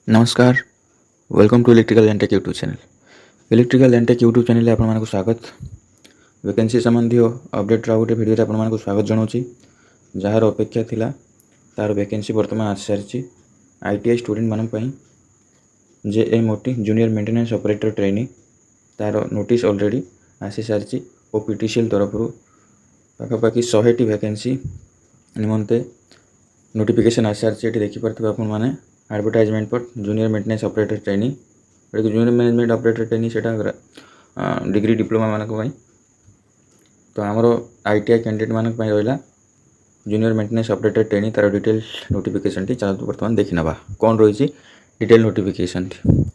नमस्कार। Welcome to electrical and tech YouTube channel. Electrical and tech YouTube channel आपको स्वागत। Vacancy संबंधी update गोटे भिडियो आपको स्वागत जनाऊँगी। जार अपेक्षा थिला तार वैकेंसी वर्तमान आसी सारी आईटीआई स्टूडेंट मानी जेएमओटी जूनियर मेंटेनेंस ऑपरेटर ट्रेनिंग तार नोटिस ऑलरेडी आसी सारी ओपीटीसीएल तरफ पाखापाखि 100टी वैकेंसी निमंते नोटिफिकेशन आसी सारी देखिपे आप एडवर्टाइजमेंट पर junior maintenance operator training junior management operator training से डिग्री डिप्लोमा मानक तो आमर आईटीआई कैंडिडेट मानक रहा जूनियर मेंटेनेंस ऑपरेटर ट्रेनिंग तार डिटेल नोटिफिकेशन टी चलते बर्तमान देखी ना कौन रही डिटेल नोटिफिकेशन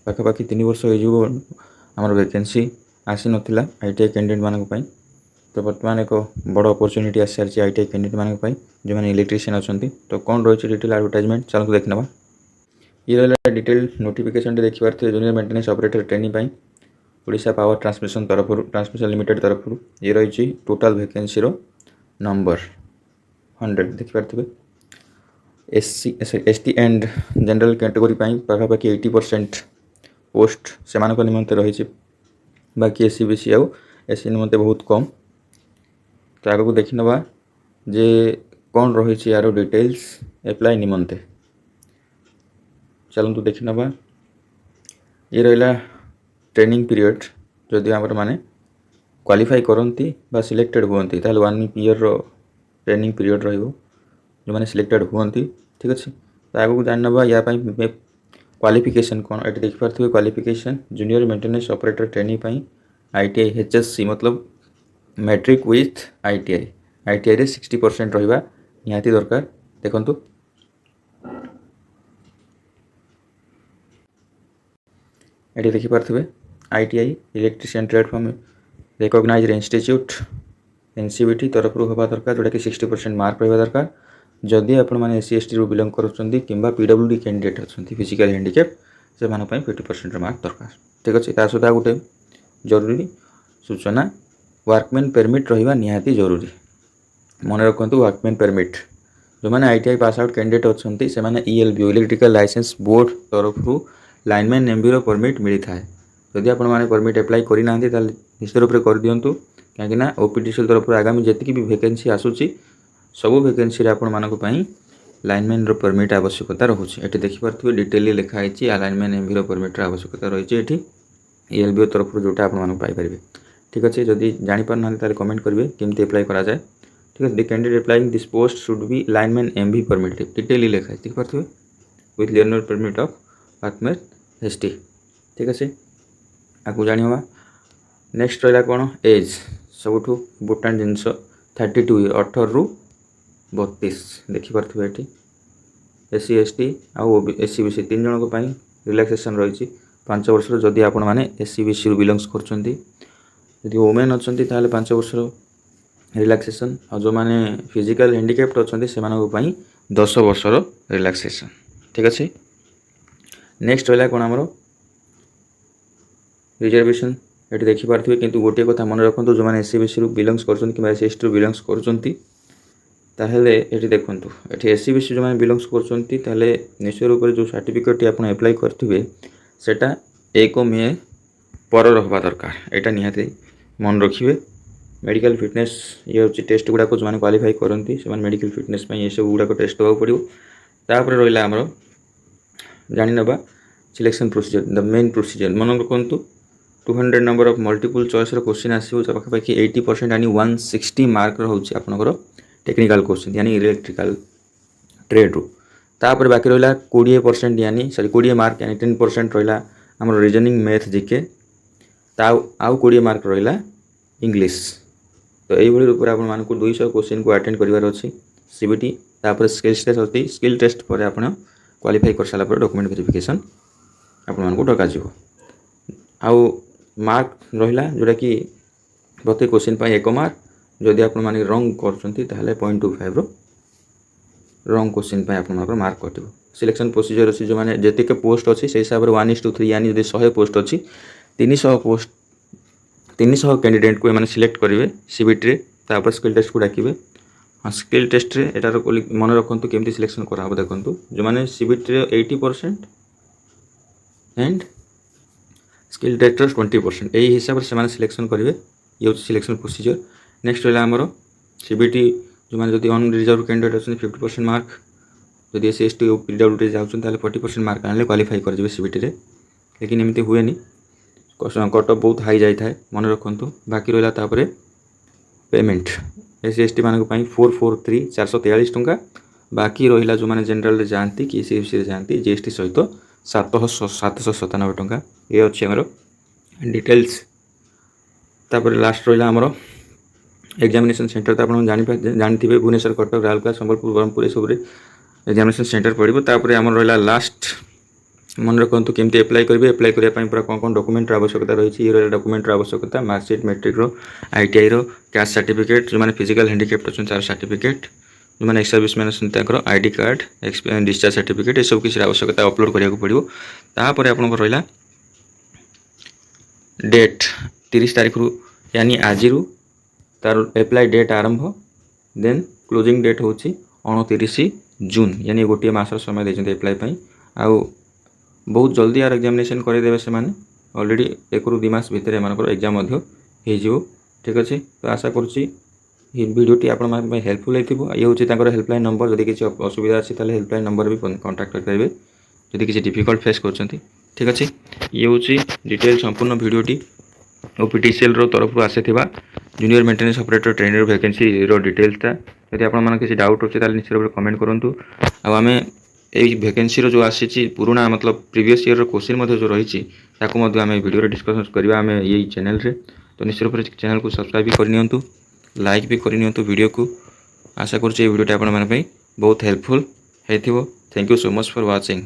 पाखापाखि 3 वर्ष होमर वैकेंसी आसी नाला आईटीआई कैंडिडेट मानक तो बर्तमान एक बड़ अपॉर्चुनिटी आसी सारी आईटीआई कैंडिडेट मानक जो मैंने इलेक्ट्रीशियन अच्छा तो कौन रही डिटेल एडवर्टाइजमेंट चलते देखी ना ये रहा डिटेल नोटिफिकेशन देखिए junior maintenance operator training Odisha power transmission transmission limited तरफ ये रही टोटाल वैकेंसी नंबर 100 देखिपे एसटी एंड जनरल कैटेगोरी पाखापाखि 80% पोस्ट से निमंते रही बाकी एससी बीसी आउ एससी निमंते बहुत कम तो आगे देखी ना जे कौन रही यार डिटेल्स एप्लाई निमंते चलतु देखी ना ये रहा ट्रेनिंग पीरियड जदि आमर माने क्वालिफाई करती सिलेक्टेड हुंती 1 ईयर ट्रेनिंग पीरियड जो मैंने सिलेक्टेड हुंती ठीक अच्छे तो आगे जान ना या क्वालिफिकेशन कौन ये देखिपे qualification junior maintenance operator training ITI HSC मतलब मैट्रिक विथ आईटीआई रे 60% रहा निहाती दरकार देखंतु ये देखिपे ITI electrician trade form recognized institute NCVT तरफ होगा दरकार जोटा कि 60% मार्क रहा दरकार जदि आप एससी एसटी रू बिलोंग करुँच कि पीडब्ल्यूडी कैंडिडेट अच्छा फिजिकल हैंडिकैप से 50% मार्क दरकार ठीक अच्छे तार सहित गोटे जरूरी सूचना वर्कमैन परमिट रहा निहाती जरूरी मन रखु वर्कमैन परमिट जो मैंने आईटीआई पास आउट कैंडिडेट अच्छा से ईएलबी इलेक्ट्रिकल लाइसेंस बोर्ड तरफ लाइनमैन एमबी परमिट मिलता है जदि आप परमिट एप्लाई करना निश्चित रूप से कर दिंतु कहीं ओपीटीसीएल तरफ आगामी जी भी वैकेंसी आसूसी सबू वैकेंसी आपण लाइनमैन परमिट आवश्यकता रोचे ये देखिपे डिटेली लिखाई लाइनमैन एमबी परमिट आवश्यकता रही है ईएलबी तरफ जोटा आपरे ठीक अच्छे जदि जापर ना कमेंट करेंगे केमती एप्लाई करा जाए ठीक है candidate applying this post should be lineman MB permit डिटेली लिखाई देखिपे with learner permit of workman ST ठीक अच्छे आपको जाना नेक्स्ट रहा कौन एज सबुठ इम्पोर्टाट जिनस 32 18 रू 32 देखिपे ये एससी एसटी आउ एससी बीसी 3 जनों रिलैक्सेशन रही 5 वर्ष जदि आपण मैंने एससी बीसी रू बिलोंग्स कर वोमेन अच्छा 5 वर्ष रिलैक्सेशन और जो मैंने फिजिकल हैंडिकैप्ड अच्छा से 10 वर्ष रिलैक्सेशन ठीक अच्छे नेक्स्ट रहा कौन आमर रिजर्वेशन ये देखिपे किंतु गोटे कथा मन रखु जो मैंने एससी बीसी बिलोंग्स कर एससी एसटी बिलोंग्स कर देखूँ ये एससी बीसी जो मैंने बिलोंग्स कर निश्चय रूप से जो सर्टिफिकेट आप एप्लाई करेंगे सेटा 1 मे पर रहा दरकार यहाँ निहाती मन रखिए मेडिकल फिटनेस ये हूँ टेस्ट गुड़ाक जो मैंने क्वालिफाई करती से मेडिकल फिटनेस ये सब गुड़ाक टेस्ट होगा पड़ो तापर रहा आमर जानी ना selection procedure the main procedure मन रखु 200 number of multiple choice question आसो पाखापाखि 80% यानी 160 मार्क रोचे आपंकर टेक्निकल क्वेश्चन यानी इलेक्ट्रिकल ट्रेड रू तापर बाकी रहा 20% यानी 20 मार्क यानी 10% रहा आम रीजनिंग मैथ जीके आउ 20 मार्क रहा इंग्लिश तो यही रूप से आपको 200 क्वेश्चन को अटेंड करार अच्छी सीबीटी तापर स्किल्स टेस्ट अच्छी स्किल टेस्ट पर आप क्वालिफाई कर सारा डॉक्यूमेंट वेरिफिकेशन आपको डक आउ मार्क रहा जोटा कि प्रत्येक क्वेश्चन 1 मार्क जदि आप रंग कर 0.25 रंग क्वेश्चन आप मार्क कट सिलेक्शन प्रोसीजर अच्छी जो मैंने जी पोस्ट अच्छी से हिसाब से 1:3 यानी जो 100 पोस्ट अच्छी 300 पोस्ट 300 कैंडिडेट को मैंने सिलेक्ट करेंगे सीबीटी तापर स्किल टेस्ट को डाकिबे हाँ स्किल टेस्ट एटार मन रखु केमती सिलेक्शन करा देखो जो मैंने सीबीटी 80% एंड स्किल डायरेक्टर्स 20% यही हिसाब से मैंने सिलेक्शन करेंगे ये हूँ सिलेक्शन प्रोसीजर। नेक्स्ट रहा आमर सीबीटी जो मैंने जब अन रिजर्व कैंडिडेट अच्छे 50% मार्क जब एस टी पीडब्ल्यूडी जाऊँ 40% मार्क आने क्वालिफाई कर सीबीटी रे लेकिन एमती हुए कट ऑफ बहुत हाई जाए मन रखु। बाकी रहा पेमेंट एस टी मानक 443 443 टंका बाकी रहा जो मैंने जनरल जाती कि सी जाती जीएसटी सहित 797 टंका ये अच्छे आमर डिटेल्स। तापर लास्ट रहा आमर एग्जामिनेशन सेंटर तो आप जानते भुवनेश्वर कटक राउरकेला संबलपुर ब्रह्मपुर सब एग्जामिनेशन सेंटर पड़ो। तापर आमर रहा लास्ट मन रखु केमती एप्लाई करेंगे एप्लाई करने पूरा कौन कौन डॉक्यूमेंट आवश्यकता रही है डॉक्यूमेंट आवश्यकता marksheet matric ITI caste certificate जो मैंने फिजिकल हैंडिकैप्ट अच्छे तार सर्टिफिकेट जो मैंने एक्स सर्विस मैंने आईडी कार्ड डिस्चार्ज सर्टिफिकेट ये सब किसी आवश्यकता अपलोड करा पड़ो। तापर आप रहा डेट 30 तारीख रु यानी आज रु तार एप्लाई डेट आरंभ देन क्लोजिंग डेट हूँ 29 जून यानी गोटे मासर समय देते एप्लाई आउ बहुत जल्दी यार एग्जामिनेशन करदेवे से ऑलरेडी 1 ରୁ 2 मास भितर एम एग्जाम हो ठीक अच्छे। तो आशा करुँची भिडियोटी आपण हेल्पफुल हो ये हूँ हेल्पलाइन नंबर जदि किसी असुविधा अच्छी हेल्पलाइन नंबर भी कांटेक्ट करेंगे जदि किसी डिफिकल्ट फेस कर ठीक अच्छे। ये हूँ डिटेल संपूर्ण भिडियोटी ओपीटीसीएल तरफ आसी junior maintenance operator trainer vacancy डिटेल्सटा यदि आप किसी डाउट अच्छे निश्चित भाव कमेंट करूँ। आम यही वैकेंसी जो आसी पुराना मतलब प्रीवियस ईयर क्वेश्चन जो रही आम वीडियो डिस्कसन करवा आम यही चैनल रे। तो निश्चित भाव चैनल को सब्सक्राइब भी करनी लाइक भी करनी वीडियो को। आशा करुँचे वीडियोटी आप बहुत हेल्पफुल हो। Thank you so much for watching.